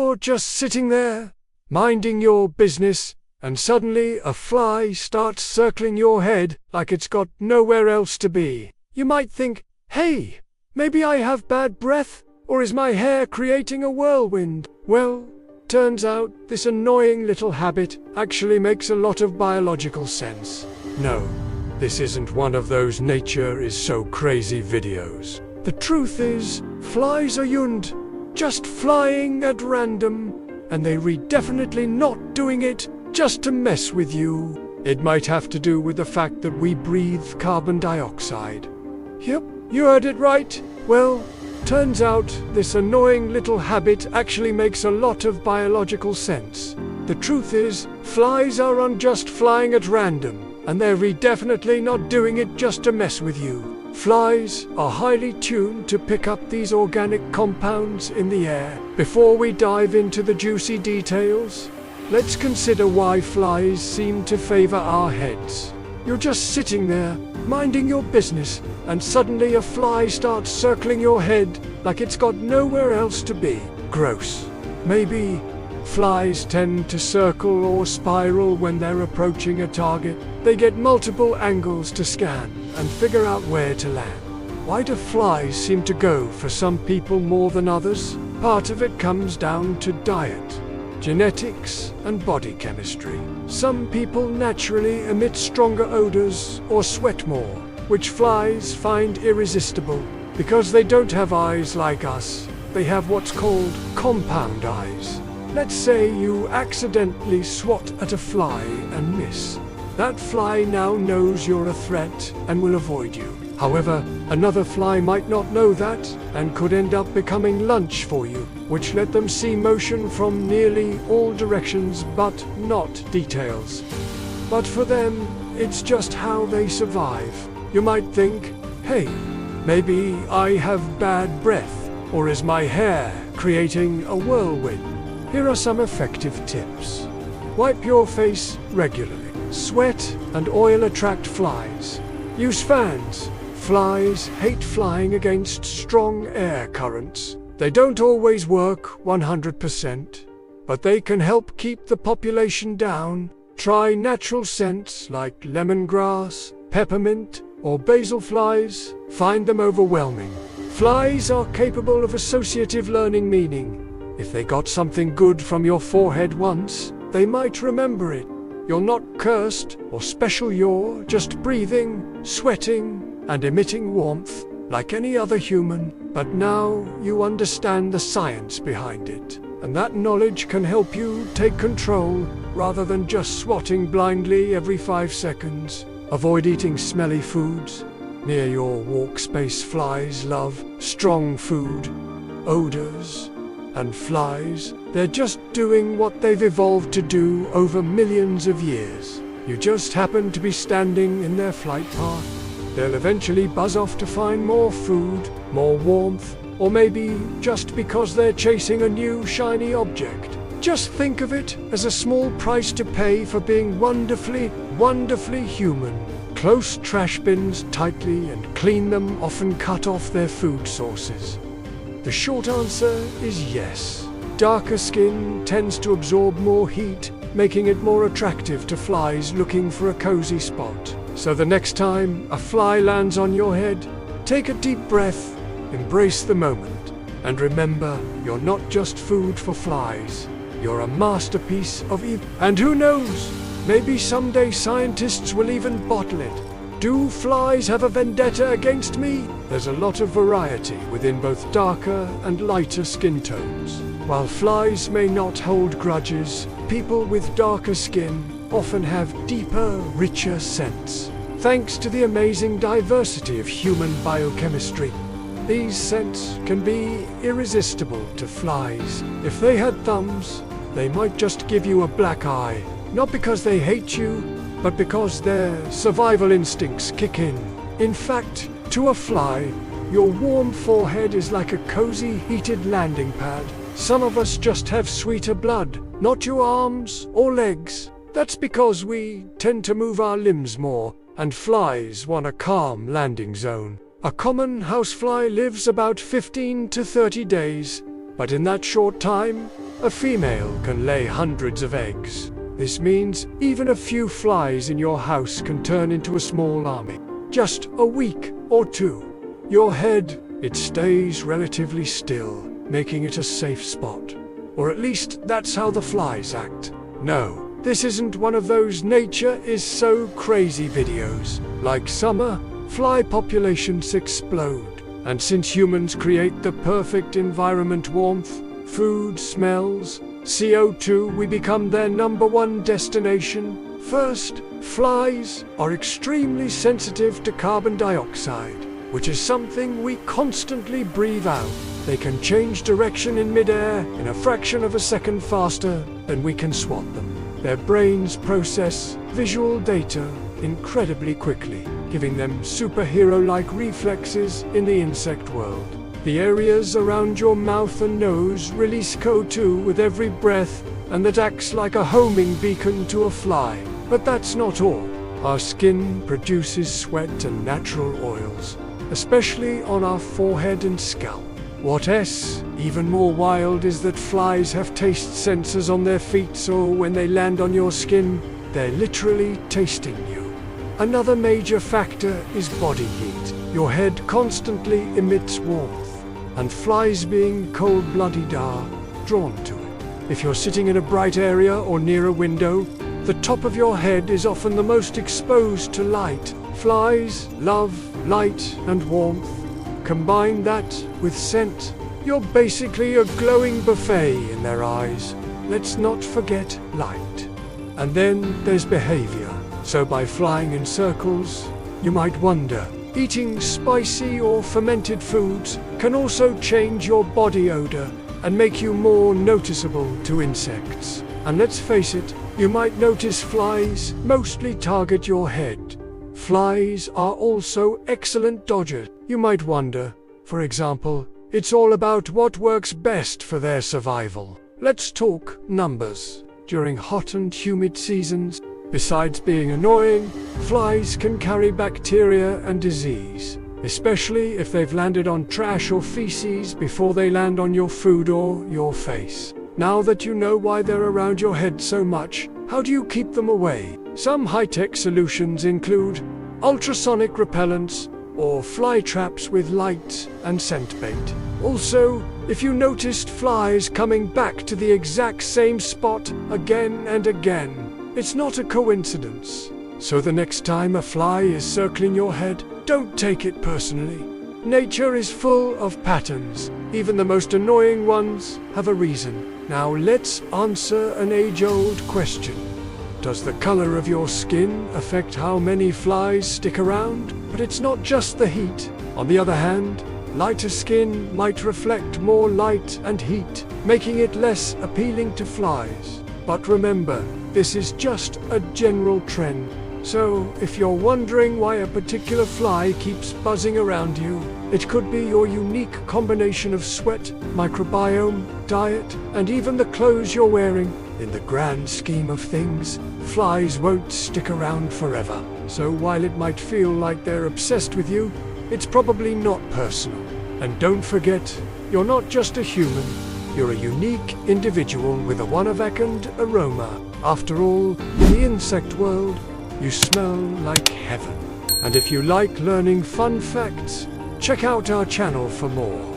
you're just sitting there, minding your business, and suddenly a fly starts circling your head like it's got nowhere else to be. You might think, hey, maybe I have bad breath, or is my hair creating a whirlwind? Well, turns out this annoying little habit actually makes a lot of biological sense. No, this isn't one of those nature is so crazy videos. The truth is, flies are just flying at random, and they definitely not doing it just to mess with you. It might have to do with the fact that we breathe carbon dioxide. Yep, you heard it right. Well, turns out this annoying little habit actually makes a lot of biological sense. The truth is, flies are just flying at random, and they're definitely not doing it just to mess with you. Flies are highly tuned to pick up these organic compounds in the air. Before we dive into the juicy details, let's consider why flies seem to favor our heads. You're just sitting there, minding your business, and suddenly a fly starts circling your head like it's got nowhere else to be. Gross. Maybe flies tend to circle or spiral when they're approaching a target. They get multiple angles to scan and figure out where to land. Why do flies seem to go for some people more than others? Part of it comes down to diet, genetics, and body chemistry. Some people naturally emit stronger odors or sweat more, which flies find irresistible. Because they don't have eyes like us, they have what's called compound eyes. Let's say you accidentally swat at a fly and miss. That fly now knows you're a threat and will avoid you. However, another fly might not know that and could end up becoming lunch for you, which let them see motion from nearly all directions but not details. But for them, it's just how they survive. You might think, hey, maybe I have bad breath, or is my hair creating a whirlwind? Here are some effective tips. Wipe your face regularly. Sweat and oil attract flies. Use fans. Flies hate flying against strong air currents. They don't always work 100%, but they can help keep the population down. Try natural scents like lemongrass, peppermint, or basil flies. Find them overwhelming. Flies are capable of associative learning, meaning if they got something good from your forehead once, they might remember it. You're not cursed or special, you're just breathing, sweating, and emitting warmth like any other human. But now you understand the science behind it, and that knowledge can help you take control rather than just swatting blindly every 5 seconds. Avoid eating smelly foods near your workspace. Flies love strong food, odors, and flies. They're just doing what they've evolved to do over millions of years. You just happen to be standing in their flight path. They'll eventually buzz off to find more food, more warmth, or maybe just because they're chasing a new shiny object. Just think of it as a small price to pay for being wonderfully, wonderfully human. Close trash bins tightly and clean them, often cut off their food sources. The short answer is yes. Darker skin tends to absorb more heat, making it more attractive to flies looking for a cozy spot. So the next time a fly lands on your head, take a deep breath, embrace the moment, and remember, you're not just food for flies. You're a masterpiece of evil. And who knows, maybe someday scientists will even bottle it. Do flies have a vendetta against me? There's a lot of variety within both darker and lighter skin tones. While flies may not hold grudges, people with darker skin often have deeper, richer scents. Thanks to the amazing diversity of human biochemistry, these scents can be irresistible to flies. If they had thumbs, they might just give you a black eye. Not because they hate you, but because their survival instincts kick in. In fact, to a fly, your warm forehead is like a cozy, heated landing pad. Some of us just have sweeter blood, not your arms or legs. That's because we tend to move our limbs more, and flies want a calm landing zone. A common housefly lives about 15 to 30 days, but in that short time, a female can lay hundreds of eggs. This means even a few flies in your house can turn into a small army. Just a week or two. Your head, it stays relatively still, making it a safe spot. Or at least that's how the flies act. No, this isn't one of those nature is so crazy videos. Like summer, fly populations explode. And since humans create the perfect environment, warmth, food, smells, CO2, we become their #1 destination. First, flies are extremely sensitive to carbon dioxide, which is something we constantly breathe out. They can change direction in midair in a fraction of a second faster than we can swat them. Their brains process visual data incredibly quickly, giving them superhero-like reflexes in the insect world. The areas around your mouth and nose release CO2 with every breath, and that acts like a homing beacon to a fly. But that's not all. Our skin produces sweat and natural oils, especially on our forehead and scalp. What's even more wild is that flies have taste sensors on their feet, so when they land on your skin, they're literally tasting you. Another major factor is body heat. Your head constantly emits warmth, and flies being cold-blooded are drawn to it. If you're sitting in a bright area or near a window, the top of your head is often the most exposed to light. Flies love light and warmth. Combine that with scent, you're basically a glowing buffet in their eyes. Let's not forget light. And then there's behavior. So by flying in circles, you might wonder, eating spicy or fermented foods can also change your body odor and make you more noticeable to insects. And let's face it, you might notice flies mostly target your head. Flies are also excellent dodgers. You might wonder, for example, it's all about what works best for their survival. Let's talk numbers. During hot and humid seasons, besides being annoying, flies can carry bacteria and disease, especially if they've landed on trash or feces before they land on your food or your face. Now that you know why they're around your head so much, how do you keep them away? Some high-tech solutions include ultrasonic repellents or fly traps with light and scent bait. Also, if you noticed flies coming back to the exact same spot again and again, it's not a coincidence. So the next time a fly is circling your head, don't take it personally. Nature is full of patterns. Even the most annoying ones have a reason. Now let's answer an age-old question. Does the color of your skin affect how many flies stick around? But it's not just the heat. On the other hand, lighter skin might reflect more light and heat, making it less appealing to flies. But remember, this is just a general trend. So, if you're wondering why a particular fly keeps buzzing around you, it could be your unique combination of sweat, microbiome, diet, and even the clothes you're wearing. In the grand scheme of things, flies won't stick around forever. So while it might feel like they're obsessed with you, it's probably not personal. And don't forget, you're not just a human. You're a unique individual with a one-of-a-kind aroma. After all, in the insect world, you smell like heaven. And if you like learning fun facts, check out our channel for more.